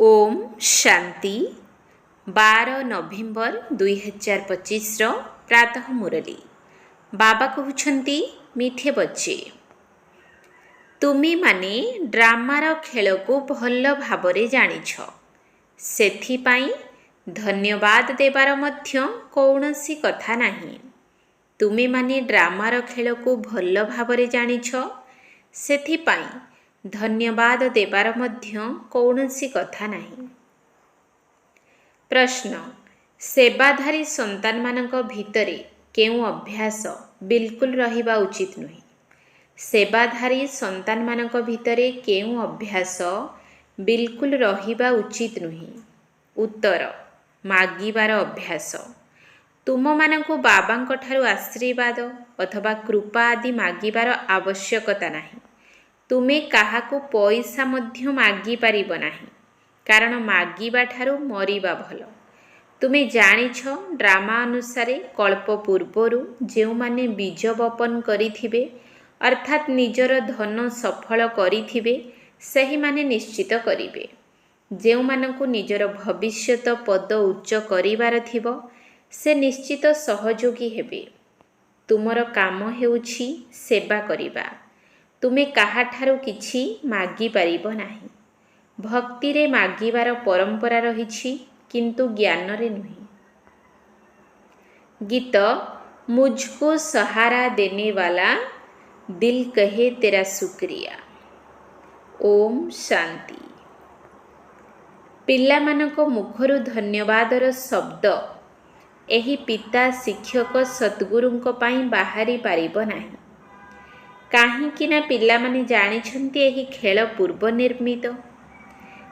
ओम शांति 12 नवेम्बर 2025 प्रातः मुरली बाबा कहउछंती मीठे बच्चे तुमी माने ड्रामार खेल को भल भावरे जानिछ सेथि पाई धन्यवाद देवार मध्य कौनसी कथा नहीं। तुमी माने ड्रामार खेल को भल भावरे जानिछ सेथि पाई धन्यवाद देवार मध्य कौनसी कथा नहीं। प्रश्न सेवाधारी संतान मानक भितरे केउ अभ्यास बिल्कुल रहिबा उचित नुहे। सेवाधारी संतान मानक भितरे केउ अभ्यास बिल्कुल रहिबा उचित नुहे। उत्तर मागिबार अभ्यास। तुम मानकु बाबांक ठारु आशीर्वाद अथवा कृपा आदि मागिबार आवश्यकता नहीं। तुमे काहाकु पैसा मध्य मागी पारिब नाही, कारण मागिबा ठारु मरिबा भल। तुमे जानिछ ड्रामा अनुसार कल्प पूर्वरु जेउ माने बीज बपन करिथिबे अर्थात निजर धन सफल करिथिबे सही माने निश्चित करिबे। जेउ मानकु निजर भविष्यत पद उच्च करिवार थिबो से निश्चित सहयोगी हेबे। तुमर काम हेउछि सेवा करिबा। तुमे काहाठारु किछि मागी पारिब नाही। भक्ति रे मागिबार परंपरा रहिछि किंतु ज्ञान रे नुहे। गीत मुझको सहारा देने वाला दिल कहे तेरा शुक्रिया। ओम शांति। पिला मानक मुखरु धन्यवादर शब्द एही पिता शिक्षक सद्गुरुंक पाई बाहरी पारिब नाही। काहींकि ना पिला माने जानिछंती एही खेल पूर्व निर्मित।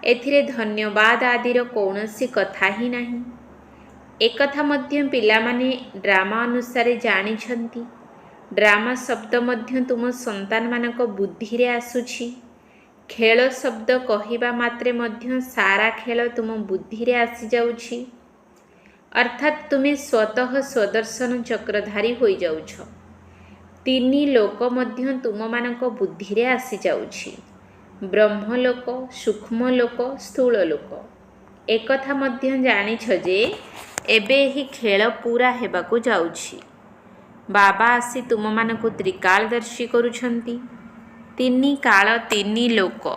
एथिरे धन्यवाद आदिर कौनसी कथा ही नाही। एकथा मध्य पिला माने ड्रामा अनुसार जानिछंती। ड्रामा शब्द मध्य तुम संतान मानक बुद्धि रे आसुछि। खेल शब्द कहिबा मात्रे मध्य सारा खेल तुम बुद्धि रे आसी जाउछि, अर्थात तुमे स्वतः स्वदर्शन चक्रधारी होई जाउछ। तीनी लोक मध्य तुम मानक बुद्धि रे आसी जाउछि, ब्रह्मलोक, सूक्ष्म लोक, स्थूल लोक। एकथा मध्य जानिछ जे एबे ही खेल पूरा हेबाकु जाउछि। बाबा आसी तुम मानकु त्रिकालदर्शी करूछंती। तीनी काल तीनी लोक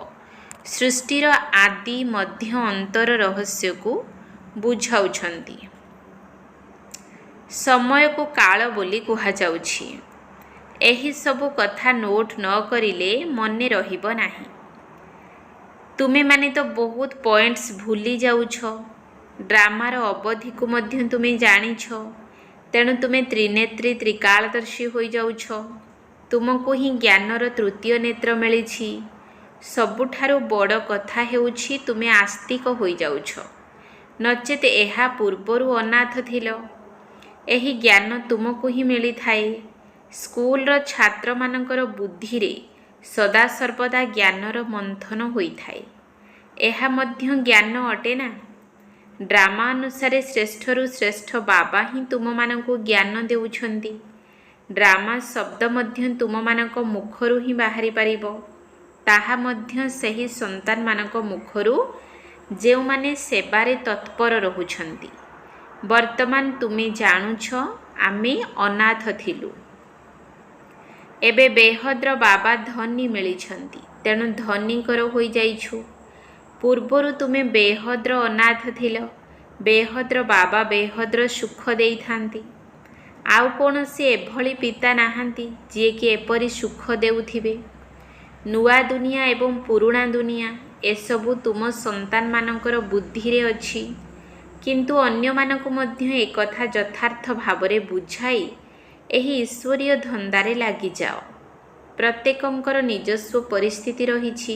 सृष्टिर आदि मध्य अंतर रहस्य को बुझाउछंती। समय को काल बोली कुहा जाउछि। एही सबु कथा नोट न करिले मने रहिब नाही। तुमे माने तो बहुत पॉइंट्स भूली जाउछ। ड्रामार अवधि को मध्य तुमे जानिछ, तेणु तुमे त्रिनेत्री त्रिकालदर्शी होई जाउछ। तुमको ही ज्ञानर तृतीय नेत्र मिलिछि। सबुठारु बड़ कथा हेउछि तुमे आस्तिक होई जाउछ, नचेत एहा पूर्वरु अनाथ थिल। एही ज्ञान तुमको ही मिली थाए। स्कूलर छात्र मानकर बुद्धि रे सदा सर्वदा ज्ञानर मंथन होई थाए। एहा मध्य ज्ञान अटे ना। ड्रामा अनुसार श्रेष्ठरु श्रेष्ठ बाबा ही तुम मानको ज्ञान देउछंती। ड्रामा शब्द मध्य तुम मानक मुखरु ही बाहरी पारिबो, ताहा मध्य सही संतान मानक मुखरु जेउ माने सेवारे तत्पर रहुछंती। वर्तमान तुमे जानुछ आमे अनाथ थिलु, एबे बेहद्र बाबा धनी मिलिछंती, तेणु धनीकर होई जाइछु। पूर्वरु तुमे बेहद्र अनाथ थिल। बेहद्र बाबा बेहद्र सुख देई थांती। आउ कोनोसी एभली पिता नाहांती जे कि एपरी सुख देउथिबे। नुआ दुनिया एवं पुराणा दुनिया एसबु तुम संतान मानकर बुद्धि रे अछि, किंतु अन्य मानक मध्य एकथा यथार्थ भावरे बुझाई एही ईश्वरीय धंदारे लागि जाओ। प्रत्येकंकर निजस्व परिस्थिति रहिछि।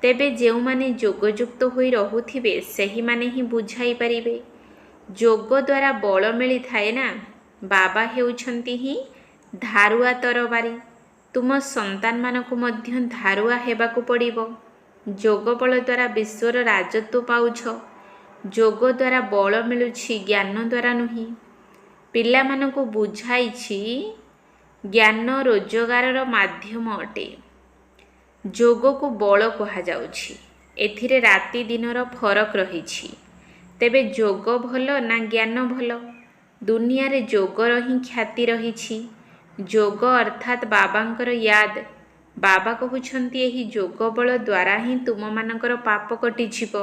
तेबे जेउ माने जोगयुक्त होई रहुथिबे सही माने ही बुझाई परिबे। जोग द्वारा बल मिली थाए ना। बाबा हेउछंती ही धारुआ तरबारी। तुम संतान मानकु मध्य धारुआ हेबाकु पड़िबो। जोग बल द्वारा विश्वर राजत्व पाउछ। जोग द्वारा बल मिलुछि, ज्ञान द्वारा नुही। पिला मानकु बुझाइछि ज्ञान रोजगारर माध्यम अटे। जोग को बल कहा जाउछि। ଏଥିରେ ରାତି ଦିନର ଫରକ ରହିଛି। ତେବେ ଯୋଗ ଭଲ ନା ଜ୍ଞାନ ଭଲ? ଦୁନିଆରେ ଯୋଗର ହିଁ ଖ୍ୟାତି ରହିଛି। ଯୋଗ ଅର୍ଥାତ୍ ବାବାଙ୍କର ୟାଦ। ବାବା କହୁଛନ୍ତି ଏହି ଯୋଗ ବଳ ଦ୍ୱାରା ହିଁ ତୁମମାନଙ୍କର ପାପ କଟିଯିବ।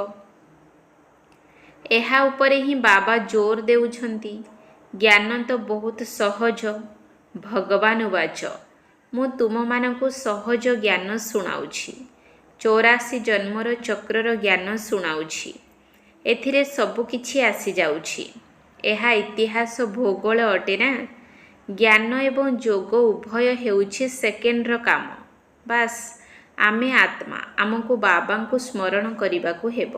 ଏହା ଉପରେ ହିଁ ବାବା ଜୋର ଦେଉଛନ୍ତି। ଜ୍ଞାନ ତ ବହୁତ ସହଜ। ଭଗବାନ ଉବାଚ, ମୁଁ ତୁମମାନଙ୍କୁ ସହଜ ଜ୍ଞାନ ଶୁଣାଉଛି। 84 ଜନ୍ମର ଚକ୍ରର ଜ୍ଞାନ ଶୁଣାଉଛି। ଏଥିରେ ସବୁ କିଛି ଆସିଯାଉଛି। ଏହା ଇତିହାସ ଭୂଗୋଳ ଅଟେ ନା। ଜ୍ଞାନ ଏବଂ ଯୋଗ ଉଭୟ ହେଉଛି ସେକେଣ୍ଡର କାମ। ବାସ୍ ଆମେ ଆତ୍ମା, ଆମକୁ ବାବାଙ୍କୁ ସ୍ମରଣ କରିବାକୁ ହେବ।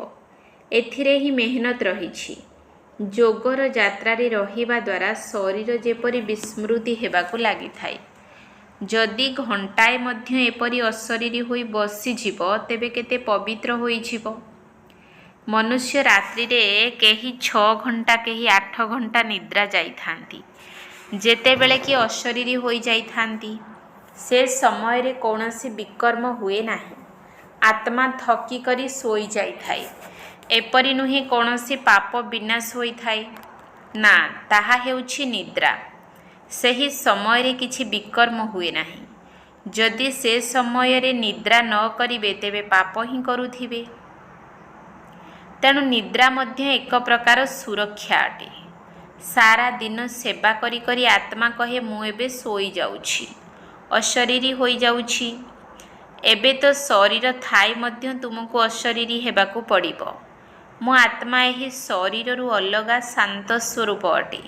ଏଥିରେ ହିଁ ମେହନତ ରହିଛି। ଯୋଗର ଯାତ୍ରାରେ ରହିବା ଦ୍ୱାରା ଶରୀର ଯେପରି ବିସ୍ମୃତି ହେବାକୁ ଲାଗିଥାଏ। ଯଦି ଘଣ୍ଟାଏ ମଧ୍ୟ ଏପରି ଅଶରୀରୀ ହୋଇ ବସିଯିବ ତେବେ କେତେ ପବିତ୍ର ହୋଇଯିବ। ମନୁଷ୍ୟ ରାତ୍ରିରେ କେହି 6 ଘଣ୍ଟା କେହି 8 ଘଣ୍ଟା ନିଦ୍ରା ଯାଇଥାନ୍ତି। ଯେତେବେଳେ କି ଅଶରୀରୀ ହୋଇଯାଇଥାନ୍ତି ସେ ସମୟରେ କୌଣସି ବିକର୍ମ ହୁଏ ନାହିଁ। ଆତ୍ମା ଥକି କରି ଶୋଇଯାଇଥାଏ। ଏପରି ନୁହେଁ କୌଣସି ପାପ ବିନାଶ ହୋଇଥାଏ। ନା, ତାହା ହେଉଛି ନିଦ୍ରା। ସେହି ସମୟରେ କିଛି ବିକର୍ମ ହୁଏ ନାହିଁ। ଯଦି ସେ ସମୟରେ ନିଦ୍ରା ନ କରିବେ ତେବେ ପାପ ହିଁ କରୁଥିବେ। ତେଣୁ ନିଦ୍ରା ମଧ୍ୟ ଏକ ପ୍ରକାର ସୁରକ୍ଷା ଅଟେ। ସାରା ଦିନ ସେବା କରି କରି ଆତ୍ମା କହେ ମୁଁ ଏବେ ଶୋଇଯାଉଛି, ଅଶରୀରୀ ହୋଇଯାଉଛି। ଏବେ ତ ଶରୀର ଥାଇ ମଧ୍ୟ ତୁମକୁ ଅଶରୀରୀ ହେବାକୁ ପଡ଼ିବ। ମୁଁ ଆତ୍ମା ଏହି ଶରୀରରୁ ଅଲଗା ଶାନ୍ତ ସ୍ୱରୂପ ଅଟେ।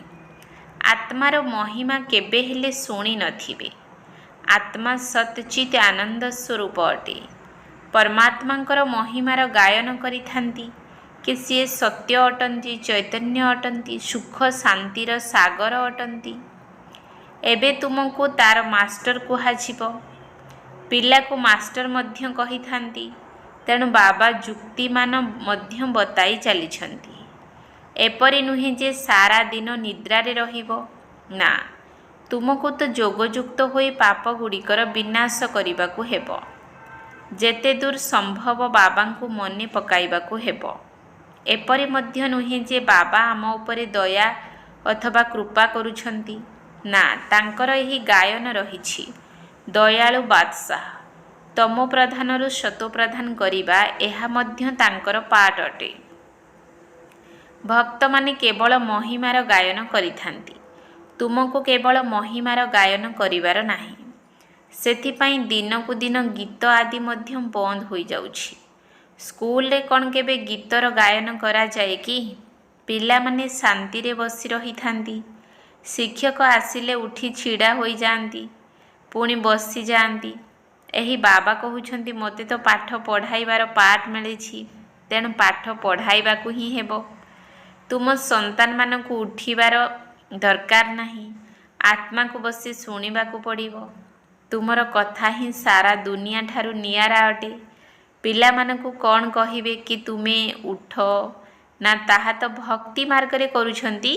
ଆତ୍ମାର ମହିମା କେବେ ହେଲେ ଶୁଣି ନଥିବେ। ଆତ୍ମା ସତ୍‌ଚିତ୍ ଆନନ୍ଦ ସ୍ୱରୂପ ଅଟେ। ପରମାତ୍ମାଙ୍କର ମହିମାର ଗାୟନ କରିଥାନ୍ତି କି ସିଏ ସତ୍ୟ ଅଟନ୍ତି, ଚୈତନ୍ୟ ଅଟନ୍ତି, ସୁଖ ଶାନ୍ତିର ସାଗର ଅଟନ୍ତି। ଏବେ ତୁମକୁ ତାର ମାଷ୍ଟର କୁହାଯିବ। ପିଲାକୁ ମାଷ୍ଟର ମଧ୍ୟ କହିଥାନ୍ତି। ତେଣୁ ବାବା ଯୁକ୍ତିମାନ ମଧ୍ୟ ବତାଇ ଚାଲିଛନ୍ତି। ଏପରି ନୁହେଁ ଯେ ସାରା ଦିନ ନିଦ୍ରାରେ ରହିବ। ନା, ତୁମକୁ ତ ଯୋଗଯୁକ୍ତ ହୋଇ ପାପଗୁଡ଼ିକର ବିନାଶ କରିବାକୁ ହେବ। ଯେତେ ଦୂର ସମ୍ଭବ ବାବାଙ୍କୁ ମନେ ପକାଇବାକୁ ହେବ। ଏପରି ମଧ୍ୟ ନୁହେଁ ଯେ ବାବା ଆମ ଉପରେ ଦୟା ଅଥବା କୃପା କରୁଛନ୍ତି। ନା, ତାଙ୍କର ଏହି ଗାୟନ ରହିଛି, ଦୟାଳୁ ବାଦଶାହ। ତମୋ ପ୍ରଧାନରୁ ସତୋ ପ୍ରଧାନ କରିବା ଏହା ମଧ୍ୟ ତାଙ୍କର ପାର୍ଟ ଅଟେ। ଭକ୍ତମାନେ କେବଳ ମହିମାର ଗାୟନ କରିଥାନ୍ତି। ତୁମକୁ କେବଳ ମହିମାର ଗାୟନ କରିବାର ନାହିଁ। ସେଥିପାଇଁ ଦିନକୁ ଦିନ ଗୀତ ଆଦି ମଧ୍ୟ ବନ୍ଦ ହୋଇଯାଉଛି। ସ୍କୁଲରେ କ'ଣ କେବେ ଗୀତର ଗାୟନ କରାଯାଏ କି? ପିଲାମାନେ ଶାନ୍ତିରେ ବସି ରହିଥାନ୍ତି। ଶିକ୍ଷକ ଆସିଲେ ଉଠି ଛିଡ଼ା ହୋଇଯାଆନ୍ତି, ପୁଣି ବସିଯାଆନ୍ତି। ଏହି ବାବା କହୁଛନ୍ତି ମୋତେ ତ ପାଠ ପଢ଼ାଇବାର ପାଠ ମିଳିଛି, ତେଣୁ ପାଠ ପଢ଼ାଇବାକୁ ହିଁ ହେବ। ତୁମ ସନ୍ତାନମାନଙ୍କୁ ଉଠିବାର ଦରକାର ନାହିଁ। ଆତ୍ମାକୁ ବସି ଶୁଣିବାକୁ ପଡ଼ିବ। ତୁମର କଥା ହିଁ ସାରା ଦୁନିଆ ଠାରୁ ନିଆରା ଅଟେ। ପିଲାମାନଙ୍କୁ କ'ଣ କହିବେ କି ତୁମେ ଉଠ? ନା, ତାହା ତ ଭକ୍ତି ମାର୍ଗରେ କରୁଛନ୍ତି।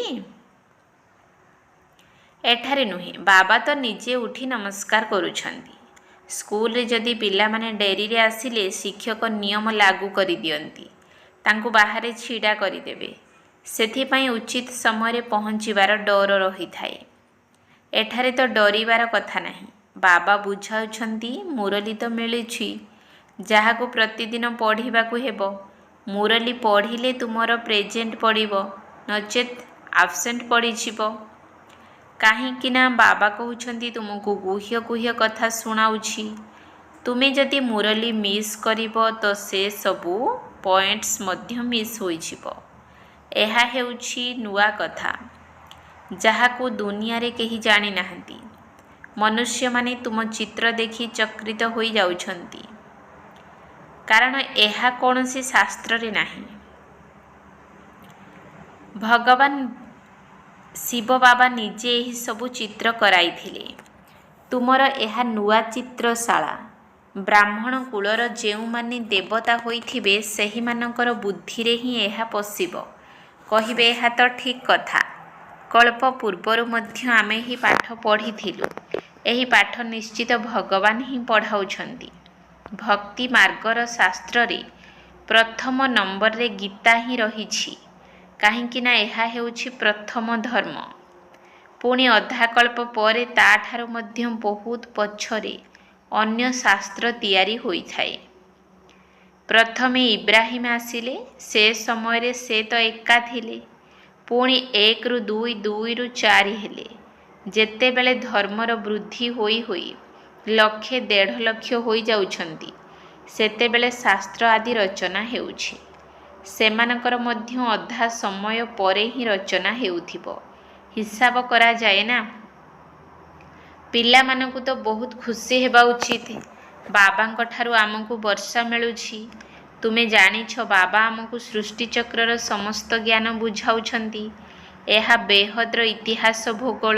ଏଠାରେ ନୁହେଁ, ବାବା ତ ନିଜେ ଉଠି ନମସ୍କାର କରୁଛନ୍ତି। ସ୍କୁଲରେ ଯଦି ପିଲାମାନେ ଡେରିରେ ଆସିଲେ ଶିକ୍ଷକ ନିୟମ ଲାଗୁ କରିଦିଅନ୍ତି। ତାଙ୍କୁ ବାହାରେ ଛିଡ଼ା କରିଦେବେ। ସେଥିପାଇଁ ଉଚିତ ସମୟରେ ପହଞ୍ଚିବାର ଡର ରହିଥାଏ। ଏଠାରେ ତ ଡରିବାର କଥା ନାହିଁ। ବାବା ବୁଝାଉଛନ୍ତି ମୁରଲି ତ ମିଳୁଛି, ଯାହାକୁ ପ୍ରତିଦିନ ପଢ଼ିବାକୁ ହେବ। ମୁରଲି ପଢ଼ିଲେ ତୁମର ପ୍ରେଜେଣ୍ଟ ପଡ଼ିବ, ନଚେତ୍ ଆବସେଣ୍ଟ ପଡ଼ିଯିବ। କାହିଁକି ନା ବାବା କହୁଛନ୍ତି ତୁମକୁ ଗୁହ୍ୟ ଗୁହ୍ୟ କଥା ଶୁଣାଉଛି। ତୁମେ ଯଦି ମୁରଲି ମିସ୍ କରିବ ତ ସେ ସବୁ ପଏଣ୍ଟସ୍ ମଧ୍ୟ ମିସ୍ ହୋଇଯିବ। ଏହା ହେଉଛି ନୂଆ କଥା, ଯାହାକୁ ଦୁନିଆରେ କେହି ଜାଣିନାହାନ୍ତି। ମନୁଷ୍ୟମାନେ ତୁମ ଚିତ୍ର ଦେଖି ଚକିତ ହୋଇଯାଉଛନ୍ତି, କାରଣ ଏହା କୌଣସି ଶାସ୍ତ୍ରରେ ନାହିଁ। ଭଗବାନ ଶିବ ବାବା ନିଜେ ଏହି ସବୁ ଚିତ୍ର କରାଇଥିଲେ। ତୁମର ଏହା ନୂଆ ଚିତ୍ରଶାଳା। ବ୍ରାହ୍ମଣ କୁଳର ଯେଉଁମାନେ ଦେବତା ହୋଇଥିବେ ସେହିମାନଙ୍କର ବୁଦ୍ଧିରେ ହିଁ ଏହା ପଶିବ। କହିବେ ଏହା ତ ଠିକ୍ କଥା। କଳ୍ପ ପୂର୍ବରୁ ମଧ୍ୟ ଆମେ ଏହି ପାଠ ପଢ଼ିଥିଲୁ। ଏହି ପାଠ ନିଶ୍ଚିତ ଭଗବାନ ହିଁ ପଢ଼ାଉଛନ୍ତି। ଭକ୍ତି ମାର୍ଗର ଶାସ୍ତ୍ରରେ ପ୍ରଥମ ନମ୍ବରରେ ଗୀତା ହିଁ ରହିଛି, କାହିଁକିନା ଏହା ହେଉଛି ପ୍ରଥମ ଧର୍ମ। ପୁଣି ଅଧାକଳ୍ପ ପରେ ତାଠାରୁ ମଧ୍ୟ ବହୁତ ପଛରେ ଅନ୍ୟ ଶାସ୍ତ୍ର ତିଆରି ହୋଇଥାଏ। ପ୍ରଥମେ ଇବ୍ରାହିମ ଆସିଲେ, ସେ ସମୟରେ ସେ ତ ଏକା ଥିଲେ। ପୁଣି 1ରୁ 2, 2ରୁ 4 ହେଲେ। ଯେତେବେଳେ ଧର୍ମର ବୃଦ୍ଧି ହୋଇ ହୋଇ ଲକ୍ଷେ 1.5 ଲକ୍ଷ ହୋଇଯାଉଛନ୍ତି, ସେତେବେଳେ ଶାସ୍ତ୍ର ଆଦି ରଚନା ହେଉଛି। ସେମାନଙ୍କର ମଧ୍ୟ ଅଧା ସମୟ ପରେ ହିଁ ରଚନା ହେଉଥିବ। ହିସାବ କରାଯାଏ ନା। ପିଲାମାନଙ୍କୁ ତ ବହୁତ ଖୁସି ହେବା ଉଚିତ। ବାବାଙ୍କ ଠାରୁ ଆମକୁ ବର୍ଷା ମିଳୁଛି। ତୁମେ ଜାଣିଛ, ବାବା ଆମକୁ ସୃଷ୍ଟିଚକ୍ରର ସମସ୍ତ ଜ୍ଞାନ ବୁଝାଉଛନ୍ତି। ଏହା ବେହଦର ଇତିହାସ ଭୂଗୋଳ।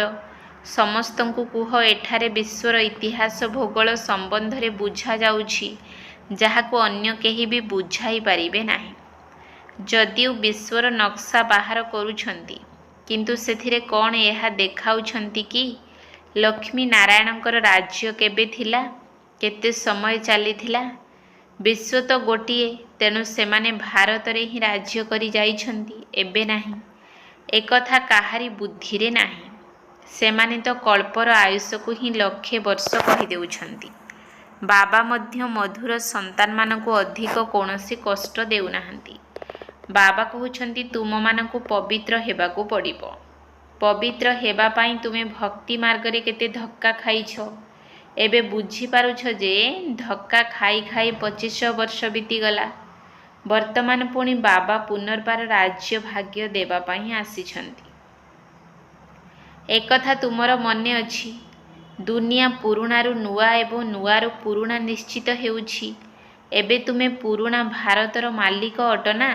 ସମସ୍ତଙ୍କୁ କୁହ, ଏଠାରେ ବିଶ୍ୱର ଇତିହାସ ଭୂଗୋଳ ସମ୍ବନ୍ଧରେ ବୁଝାଯାଉଛି, ଯାହାକୁ ଅନ୍ୟ କେହି ବି ବୁଝାଇ ପାରିବେ ନାହିଁ। ଯଦିଓ ବିଶ୍ୱର ନକ୍ସା ବାହାର କରୁଛନ୍ତି, କିନ୍ତୁ ସେଥିରେ କ'ଣ ଏହା ଦେଖାଉଛନ୍ତି କି ଲକ୍ଷ୍ମୀ ନାରାୟଣଙ୍କର ରାଜ୍ୟ କେବେ ଥିଲା, କେତେ ସମୟ ଚାଲିଥିଲା? ବିଶ୍ୱ ତ ଗୋଟିଏ, ତେଣୁ ସେମାନେ ଭାରତରେ ହିଁ ରାଜ୍ୟ କରି ଯାଇଛନ୍ତି, ଏବେ ନାହିଁ। ଏକଥା କାହାରି ବୁଦ୍ଧିରେ ନାହିଁ। ସେମାନେ ତ କଳ୍ପର ଆୟୁଷକୁ ହିଁ ଲକ୍ଷେ ବର୍ଷ କହିଦେଉଛନ୍ତି। ବାବା ମଧ୍ୟ ମଧୁର ସନ୍ତାନମାନଙ୍କୁ ଅଧିକ କୌଣସି କଷ୍ଟ ଦେଉନାହାନ୍ତି। ବାବା କହୁଛନ୍ତି, ତୁମମାନଙ୍କୁ ପବିତ୍ର ହେବାକୁ ପଡ଼ିବ। ପବିତ୍ର ହେବା ପାଇଁ ତୁମେ ଭକ୍ତି ମାର୍ଗରେ କେତେ ଧକ୍କା ଖାଇଛ, ଏବେ ବୁଝିପାରୁଛ ଯେ ଧକ୍କା ଖାଇ ଖାଇ 25 ବର୍ଷ ବିତିଗଲା। ବର୍ତ୍ତମାନ ପୁଣି ବାବା ପୁନର୍ବାର ରାଜ୍ୟ ଭାଗ୍ୟ ଦେବା ପାଇଁ ଆସିଛନ୍ତି। ଏକଥା ତୁମର ମନେ ଅଛି, ଦୁନିଆ ପୁରୁଣାରୁ ନୂଆ ଏବଂ ନୂଆରୁ ପୁରୁଣା ନିଶ୍ଚିତ ହେଉଛି। ଏବେ ତୁମେ ପୁରୁଣା ଭାରତର ମାଲିକ ଅଟ ନା?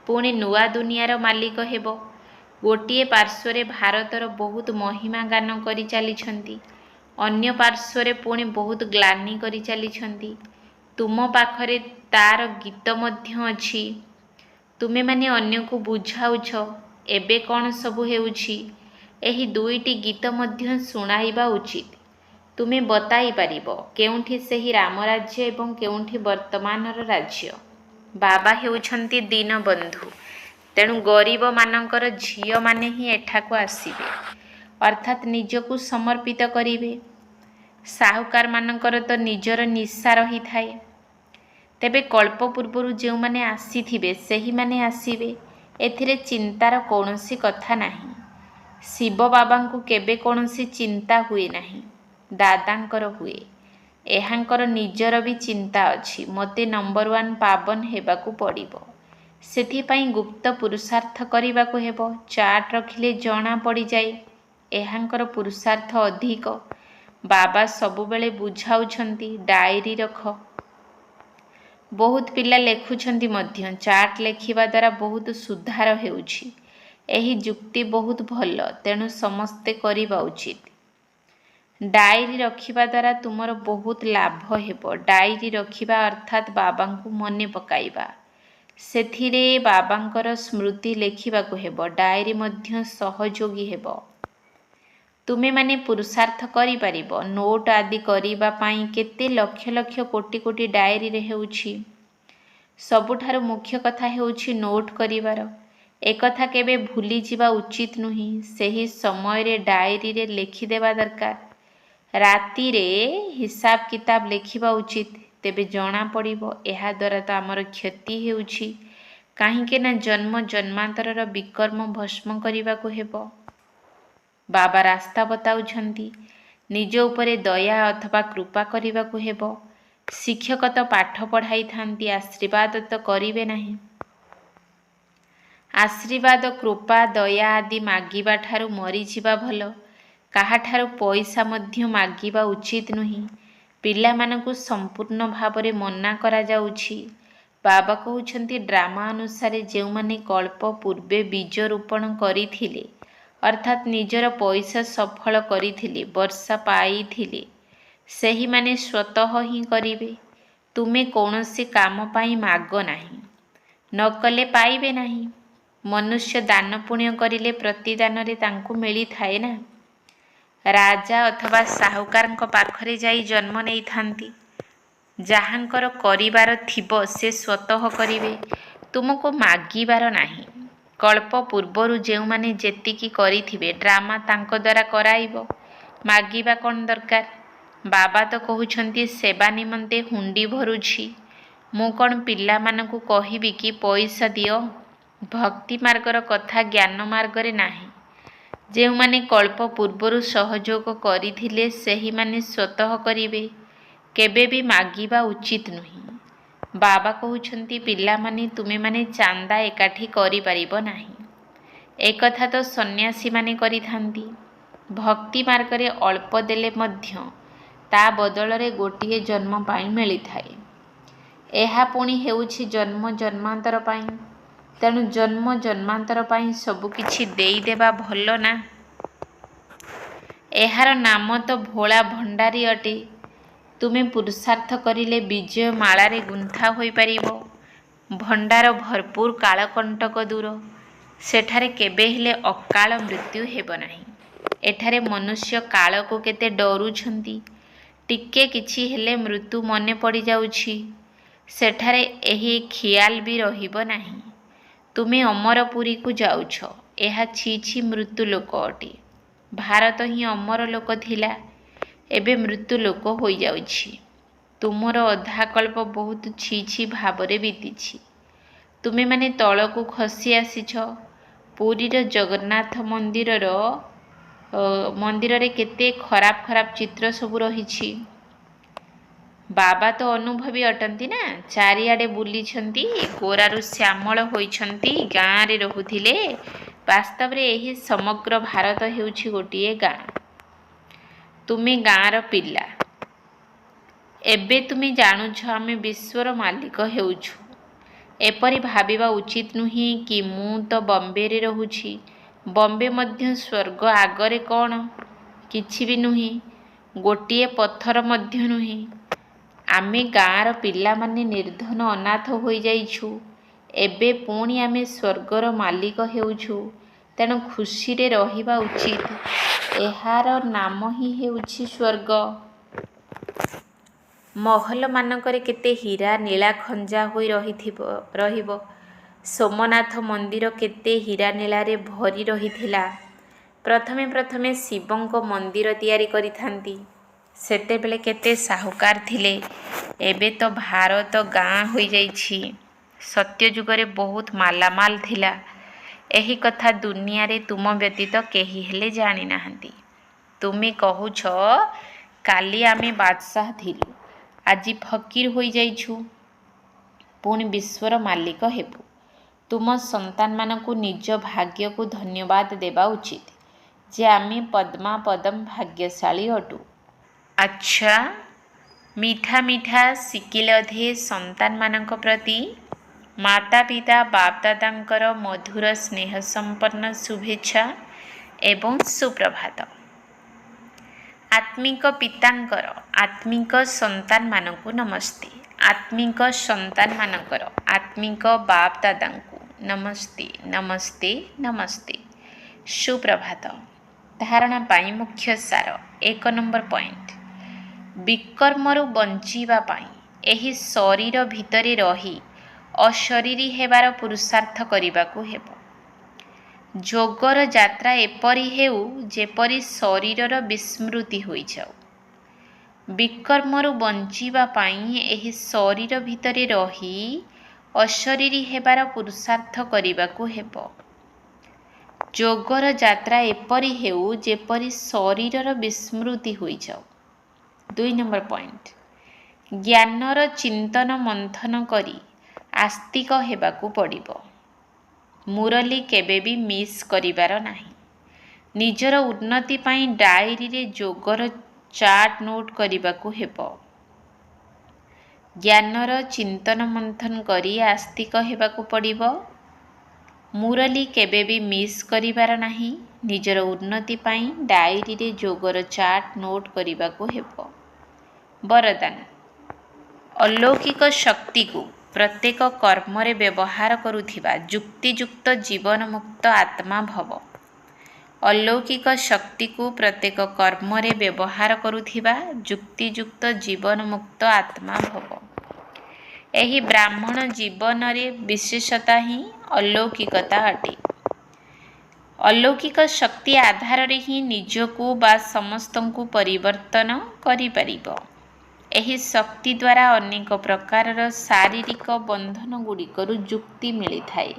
ପୁଣି ନୂଆ ଦୁନିଆର ମାଲିକ ହେବ। ଗୋଟିଏ ପାର୍ଶ୍ୱରେ ଭାରତର ବହୁତ ମହିମା ଗାନ କରି ଚାଲିଛନ୍ତି, ଅନ୍ୟ ପାର୍ଶ୍ୱରେ ପୁଣି ବହୁତ ଗ୍ଲାନି କରି ଚାଲିଛନ୍ତି। ତୁମ ପାଖରେ ତାର ଗୀତ ମଧ୍ୟ ଅଛି। ତୁମେମାନେ ଅନ୍ୟକୁ ବୁଝାଉଛ ଏବେ କ'ଣ ସବୁ ହେଉଛି। ଏହି 2ଟି ଗୀତ ମଧ୍ୟ ଶୁଣାଇବା ଉଚିତ। ତୁମେ ବତାଇ ପାରିବ କେଉଁଠି ସେହି ରାମରାଜ୍ୟ ଏବଂ କେଉଁଠି ବର୍ତ୍ତମାନର ରାଜ୍ୟ। ବାବା ହେଉଛନ୍ତି ଦୀନବନ୍ଧୁ, ତେଣୁ ଗରିବମାନଙ୍କର ଝିଅମାନେ ହିଁ ଏଠାକୁ ଆସିବେ, ଅର୍ଥାତ୍ ନିଜକୁ ସମର୍ପିତ କରିବେ। ସାହୁକାରମାନଙ୍କର ତ ନିଜର ନିଶା ରହିଥାଏ। ତେବେ କଳ୍ପ ପୂର୍ବରୁ ଯେଉଁମାନେ ଆସିଥିବେ, ସେହିମାନେ ଆସିବେ, ଏଥିରେ ଚିନ୍ତାର କୌଣସି କଥା ନାହିଁ। ଶିବ ବାବାଙ୍କୁ କେବେ କୌଣସି ଚିନ୍ତା ହୁଏ ନାହିଁ, ଦାଦାଙ୍କର ହୁଏ। ଏହାଙ୍କର ନିଜର ବି ଚିନ୍ତା ଅଛି, ମୋତେ ନମ୍ବର 1 ପାବନ ହେବାକୁ ପଡ଼ିବ। ସେଥିପାଇଁ ଗୁପ୍ତ ପୁରୁଷାର୍ଥ କରିବାକୁ ହେବ। ଚାର୍ଟ ରଖିଲେ ଜଣା ପଡ଼ିଯାଏ, ଏହାଙ୍କର ପୁରୁଷାର୍ଥ ଅଧିକ। ବାବା ସବୁବେଳେ ବୁଝାଉଛନ୍ତି, ଡାଏରୀ ରଖ। ବହୁତ ପିଲା ଲେଖୁଛନ୍ତି ମଧ୍ୟ। ଚାର୍ଟ ଲେଖିବା ଦ୍ୱାରା ବହୁତ ସୁଧାର ହେଉଛି। ଏହି ଯୁକ୍ତି ବହୁତ ଭଲ, ତେଣୁ ସମସ୍ତେ କରିବା ଉଚିତ। ଡାଏରୀ ରଖିବା ଦ୍ୱାରା ତୁମର ବହୁତ ଲାଭ ହେବ। ଡାଏରୀ ରଖିବା ଅର୍ଥାତ୍ ବାବାଙ୍କୁ ମନେ ପକାଇବା। ସେଥିରେ ବାବାଙ୍କର ସ୍ମୃତି ଲେଖିବାକୁ ହେବ। ଡାଏରୀ ମଧ୍ୟ ସହଯୋଗୀ ହେବ। ତୁମେମାନେ ପୁରୁଷାର୍ଥ କରିପାରିବ। ନୋଟ ଆଦି କରିବା ପାଇଁ କେତେ ଲକ୍ଷ ଲକ୍ଷ କୋଟି କୋଟି ଡାଏରୀରେ ହେଉଛି। ସବୁଠାରୁ ମୁଖ୍ୟ କଥା ହେଉଛି ନୋଟ କରିବାର। ଏକଥା କେବେ ଭୁଲିଯିବା ଉଚିତ ନୁହେଁ। ସେହି ସମୟରେ ଡାଏରୀରେ ଲେଖିଦେବା ଦରକାର। ରାତିରେ ହିସାବ କିତାବ ଲେଖିବା ଉଚିତ। ତେବେ ଜଣାପଡ଼ିବ ଏହାଦ୍ୱାରା ତ ଆମର କ୍ଷତି ହେଉଛି। କାହିଁକି ନା ଜନ୍ମ ଜନ୍ମାନ୍ତରର ବିକର୍ମ ଭସ୍ମ କରିବାକୁ ହେବ। ବାବା ରାସ୍ତା ବତାଉଛନ୍ତି। ନିଜ ଉପରେ ଦୟା ଅଥବା କୃପା କରିବାକୁ ହେବ। ଶିକ୍ଷକ ତ ପାଠ ପଢ଼ାଇଥାନ୍ତି, ଆଶୀର୍ବାଦ ତ କରିବେ ନାହିଁ। ଆଶୀର୍ବାଦ, କୃପା, ଦୟା ଆଦି ମାଗିବା ଠାରୁ ମରିଯିବା ଭଲ। କାହାଠାରୁ ପଇସା ମଧ୍ୟ ମାଗିବା ଉଚିତ ନୁହେଁ। ପିଲାମାନଙ୍କୁ ସମ୍ପୂର୍ଣ୍ଣ ଭାବରେ ମନା କରାଯାଉଛି। ବାବା କହୁଛନ୍ତି, ଡ୍ରାମା ଅନୁସାରେ ଯେଉଁମାନେ କଳ୍ପ ପୂର୍ବେ ବୀଜ ରୋପଣ କରିଥିଲେ, ଅର୍ଥାତ୍ ନିଜର ପଇସା ସଫଳ କରିଥିଲେ, ବର୍ଷା ପାଇଥିଲେ, ସେହିମାନେ ସ୍ୱତଃ ହିଁ କରିବେ। ତୁମେ କୌଣସି କାମ ପାଇଁ ମାଗ ନାହିଁ, ନ କଲେ ପାଇବେ ନାହିଁ। ମନୁଷ୍ୟ ଦାନ ପୁଣ୍ୟ କରିଲେ ପ୍ରତିଦାନରେ ତାଙ୍କୁ ମିଳିଥାଏ ନା। ରାଜା ଅଥବା ସାହୁକାରଙ୍କ ପାଖରେ ଯାଇ ଜନ୍ମ ନେଇଥାନ୍ତି। ଯାହାଙ୍କର କରିବାର ଥିବ ସେ ସ୍ୱତଃ କରିବେ, ତୁମକୁ ମାଗିବାର ନାହିଁ। କଳ୍ପ ପୂର୍ବରୁ ଯେଉଁମାନେ ଯେତିକି କରିଥିବେ ଡ୍ରାମା ତାଙ୍କ ଦ୍ୱାରା କରାଇବ, ମାଗିବା କ'ଣ ଦରକାର? ବାବା ତ କହୁଛନ୍ତି ସେବା ନିମନ୍ତେ ହୁଣ୍ଡି ଭରୁଛି। ମୁଁ କ'ଣ ପିଲାମାନଙ୍କୁ କହିବି କି ପଇସା ଦିଅ? ଭକ୍ତି ମାର୍ଗର କଥା, ଜ୍ଞାନ ମାର୍ଗରେ ନାହିଁ। ଯେଉଁମାନେ କଳ୍ପ ପୂର୍ବରୁ ସହଯୋଗ କରିଥିଲେ ସେହିମାନେ ସ୍ୱତଃ କରିବେ, କେବେ ବି ମାଗିବା ଉଚିତ ନୁହେଁ। ବାବା କହୁଛନ୍ତି ପିଲାମାନେ ତୁମେମାନେ ଚାନ୍ଦା ଏକାଠି କରିପାରିବ ନାହିଁ। ଏକଥା ତ ସନ୍ନ୍ୟାସୀମାନେ କରିଥାନ୍ତି। ଭକ୍ତି ମାର୍ଗରେ ଅଳ୍ପ ଦେଲେ ମଧ୍ୟ ତା ବଦଳରେ ଗୋଟିଏ ଜନ୍ମ ପାଇଁ ମିଳିଥାଏ। ଏହା ପୁଣି ହେଉଛି ଜନ୍ମ ଜନ୍ମାନ୍ତର ପାଇଁ। ତେଣୁ ଜନ୍ମ ଜନ୍ମାନ୍ତର ପାଇଁ ସବୁକିଛି ଦେଇଦେବା ଭଲ ନା? ଏହାର ନାମ ତ ଭୋଳା ଭଣ୍ଡାରୀ ଅଟେ। ତୁମେ ପୁରୁଷାର୍ଥ କରିଲେ ବିଜୟ ମାଳାରେ ଗୁନ୍ଥା ହୋଇପାରିବ। ଭଣ୍ଡାର ଭରପୁର, କାଳକଣ୍ଟକ ଦୂର। ସେଠାରେ କେବେ ହେଲେ ଅକାଳ ମୃତ୍ୟୁ ହେବ ନାହିଁ। ଏଠାରେ ମନୁଷ୍ୟ କାଳକୁ କେତେ ଡରୁଛନ୍ତି। ଟିକେ କିଛି ହେଲେ ମୃତ୍ୟୁ ମନେ ପଡ଼ିଯାଉଛି। ସେଠାରେ ଏହି ଖିଆଲ ବି ରହିବ ନାହିଁ। ତୁମେ ଅମରପୁରୀକୁ ଯାଉଛ, ଏହା ଛି ଛି ମୃତ୍ୟୁ ଲୋକ ଅଟେ। ଭାରତ ହିଁ ଅମର ଲୋକ ଥିଲା, ଏବେ ମୃତ୍ୟୁ ଲୋକ ହୋଇଯାଉଛି। ତୁମର ଅଧାକଳ୍ପ ବହୁତ ଛି ଛି ଭାବରେ ବିତିଛି। ତୁମେମାନେ ତଳକୁ ଖସି ଆସିଛ। ପୁରୀର ଜଗନ୍ନାଥ ମନ୍ଦିରରେ କେତେ ଖରାପ ଖରାପ ଚିତ୍ର ସବୁ ରହିଛି। ବାବା ତ ଅନୁଭବୀ ଅଟନ୍ତି ନା, ଚାରିଆଡ଼େ ବୁଲିଛନ୍ତି, ଗୋରାରୁ ଶ୍ୟାମଳ ହୋଇଛନ୍ତି, ଗାଁରେ ରହୁଥିଲେ। ବାସ୍ତବରେ ଏହି ସମଗ୍ର ଭାରତ ହେଉଛି ଗୋଟିଏ ଗାଁ। ତୁମେ ଗାଁର ପିଲା। ଏବେ ତୁମେ ଜାଣୁଛ ଆମେ ବିଶ୍ୱର ମାଲିକ ହେଉଛୁ। ଏପରି ଭାବିବା ଉଚିତ ନୁହେଁ କି ମୁଁ ତ ବମ୍ବେରେ ରହୁଛି, ବମ୍ବେ ମଧ୍ୟ ସ୍ୱର୍ଗ ଆଗରେ କ'ଣ? କିଛି ବି ନୁହେଁ, ଗୋଟିଏ ପଥର ମଧ୍ୟ ନୁହେଁ। ଆମେ ଗାଁର ପିଲାମାନେ ନିର୍ଧନ ଅନାଥ ହୋଇଯାଇଛୁ। ଏବେ ପୁଣି ଆମେ ସ୍ୱର୍ଗର ମାଲିକ ହେଉଛୁ। ତେଣୁ ଖୁସିରେ ରହିବା ଉଚିତ। ଏହାର ନାମ ହିଁ ହେଉଛି ସ୍ୱର୍ଗ। ମହଲମାନଙ୍କରେ କେତେ ହୀରା ନୀଳା ଖଞ୍ଜା ହୋଇ ରହିବ। ସୋମନାଥ ମନ୍ଦିର କେତେ ହୀରା ନୀଳାରେ ଭରି ରହିଥିଲା। ପ୍ରଥମେ ପ୍ରଥମେ ଶିବଙ୍କ ମନ୍ଦିର ତିଆରି କରିଥାନ୍ତି। ସେତେବେଳେ କେତେ ସାହୁକାର ଥିଲେ। ଏବେ ତ ଭାରତ ଗାଁ ହୋଇଯାଇଛି। ସତ୍ୟଯୁଗରେ ବହୁତ ମାଲାମାଲ ଥିଲା। ଏହି କଥା ଦୁନିଆରେ ତୁମ ବ୍ୟତୀତ କେହି ହେଲେ ଜାଣିନାହାନ୍ତି। ତୁମେ କହୁଛ କାଲି ଆମେ ବାଦଶାହ ଥିଲୁ, ଆଜି ଫକୀର ହୋଇଯାଇଛୁ, ପୁଣି ବିଶ୍ୱର ମାଲିକ ହେବୁ। ତୁମ ସନ୍ତାନମାନଙ୍କୁ ନିଜ ଭାଗ୍ୟକୁ ଧନ୍ୟବାଦ ଦେବା ଉଚିତ ଯେ ଆମେ ପଦ୍ମାପଦମ ଭାଗ୍ୟଶାଳୀ ଅଟୁ। ଆଚ୍ଛା, ମିଠା ମିଠା ଶିଖିଲେ ଅଧେ ସନ୍ତାନମାନଙ୍କ ପ୍ରତି ମାତା ପିତା ବାପଦାଦାଙ୍କର ମଧୁର ସ୍ନେହ ସମ୍ପନ୍ନ ଶୁଭେଚ୍ଛା ଏବଂ ସୁପ୍ରଭାତ। ଆତ୍ମିକ ପିତାଙ୍କର ଆତ୍ମିକ ସନ୍ତାନମାନଙ୍କୁ ନମସ୍ତେ। ଆତ୍ମିକ ସନ୍ତାନମାନଙ୍କର ଆତ୍ମିକ ବାପଦାଦାଙ୍କୁ ନମସ୍ତେ ନମସ୍ତେ ନମସ୍ତେ। ସୁପ୍ରଭାତ। ଧାରଣା ପାଇଁ ମୁଖ୍ୟ ସାର। 1 ନମ୍ବର ପଏଣ୍ଟ। ବିକର୍ମରୁ ବଞ୍ଚିବା ପାଇଁ ଏହି ଶରୀର ଭିତରେ ରହି ଅଶରୀରୀ ହେବାର ପୁରୁଷାର୍ଥ କରିବାକୁ ହେବ। ଯୋଗର ଯାତ୍ରା ଏପରି ହେଉ ଯେପରି ଶରୀରର ବିସ୍ମୃତି ହୋଇଯାଉ। ବିକର୍ମରୁ ବଞ୍ଚିବା ପାଇଁ ଏହି ଶରୀର ଭିତରେ ରହି ଅଶରୀରୀ ହେବାର ପୁରୁଷାର୍ଥ କରିବାକୁ ହେବ। ଯୋଗର ଯାତ୍ରା ଏପରି ହେଉ ଯେପରି ଶରୀରର ବିସ୍ମୃତି ହୋଇଯାଉ। 2 ନମ୍ବର ପଏଣ୍ଟ। ଜ୍ଞାନର ଚିନ୍ତନ ମନ୍ଥନ କରି ଆସ୍ତିକ ହେବାକୁ ପଡ଼ିବ। ମୁରଲି କେବେ ବି ମିସ୍ କରିବାର ନାହିଁ। ନିଜର ଉନ୍ନତି ପାଇଁ ଡାଏରୀରେ ଯୋଗର ଚାର୍ଟ ନୋଟ୍ କରିବାକୁ ହେବ। ଜ୍ଞାନର ଚିନ୍ତନ ମନ୍ଥନ କରି ଆସ୍ତିକ ହେବାକୁ ପଡ଼ିବ। ମୁରଲି କେବେ ବି ମିସ୍ କରିବାର ନାହିଁ। ନିଜର ଉନ୍ନତି ପାଇଁ ଡାଏରୀରେ ଯୋଗର ଚାର୍ଟ ନୋଟ୍ କରିବାକୁ ହେବ। ବରଦାନ। ଅଲୌକିକ ଶକ୍ତିକୁ ପ୍ରତ୍ୟେକ କର୍ମରେ ବ୍ୟବହାର କରୁଥିବା ଯୁକ୍ତିଯୁକ୍ତ ଜୀବନମୁକ୍ତ ଆତ୍ମା ଭବ। अलौकिक शक्ति को प्रत्येक कर्म रे व्यवहार करुथिबा जुक्तियुक्त जीवन मुक्त आत्मा भव। एही ब्राह्मण जीवन रे विशेषता ही अलौकिकता अटे। अलौकिक शक्ति आधार रे ही निजको बा समस्तଙ୍କୁ परिवर्तन करि परिबो। एही शक्ति द्वारा अनेक प्रकारर शारीरिक बंधन गुड़िकरु जुक्ति मिली थाए,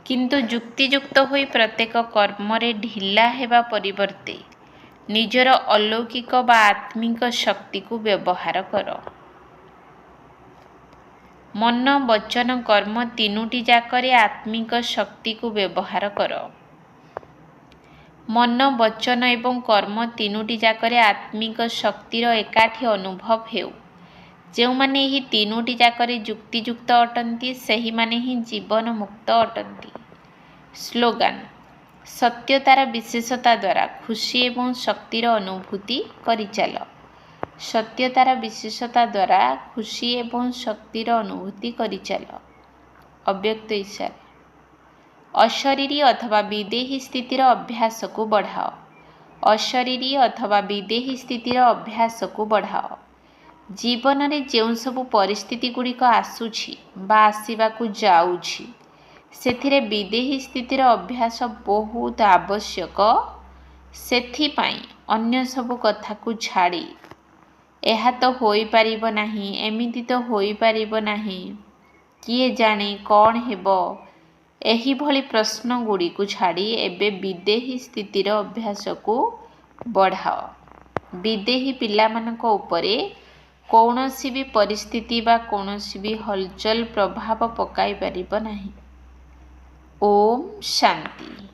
किंतु जुक्तियुक्त होई प्रत्येक कर्म रे ढिला हेबा परिवर्ते निजर अलौकिक बा आत्मिक शक्ति को व्यवहार कर। मन वचन कर्म तीनोटी जाकरे आत्मिक शक्ति को व्यवहार कर। मन वचन एवं कर्म तीनोटी जाकरे आत्मिक शक्तिर एकाठी अनुभव हेउ। जो माने ही तीनोटी जाकरे जुक्तियुक्त अटंती सही माने ही जीवन मुक्त अटंती। स्लोगान सत्यतार विशेषता द्वारा खुशी एवं शक्तिर अनुभूति करि चाल। सत्यतार विशेषता द्वारा खुशी एवं शक्तिर अनुभूति करि चाल। अव्यक्त इशारा अशरीरी अथवा विदेही स्थितिर अभ्यास को बढ़ाओ। अशरीरी अथवा विदेही स्थितिर अभ्यास को बढ़ाओ। जीवन में जो सब परिस्थिति गुड़िक आसुछि बा आसिबाकु जाउछि सेथिरे विदेही स्थितिर अभ्यास बहुत आवश्यक। सेथिपाई अन्य सब कथा को छाड़ी एहा तो होई परिबो नाही, एमिति तो होई परिबो नाही, किए जाने कौन हेबो, एही भली प्रश्न गुड़ी को छाड़ी एबे विदेही स्थितिर अभ्यास को बढ़ाओ। विदेही पिला मानक उपरे कौनसी भी परिस्थिति बा कौनसी भी हलचल प्रभाव पकाई परिबो नाही। ओम शांति।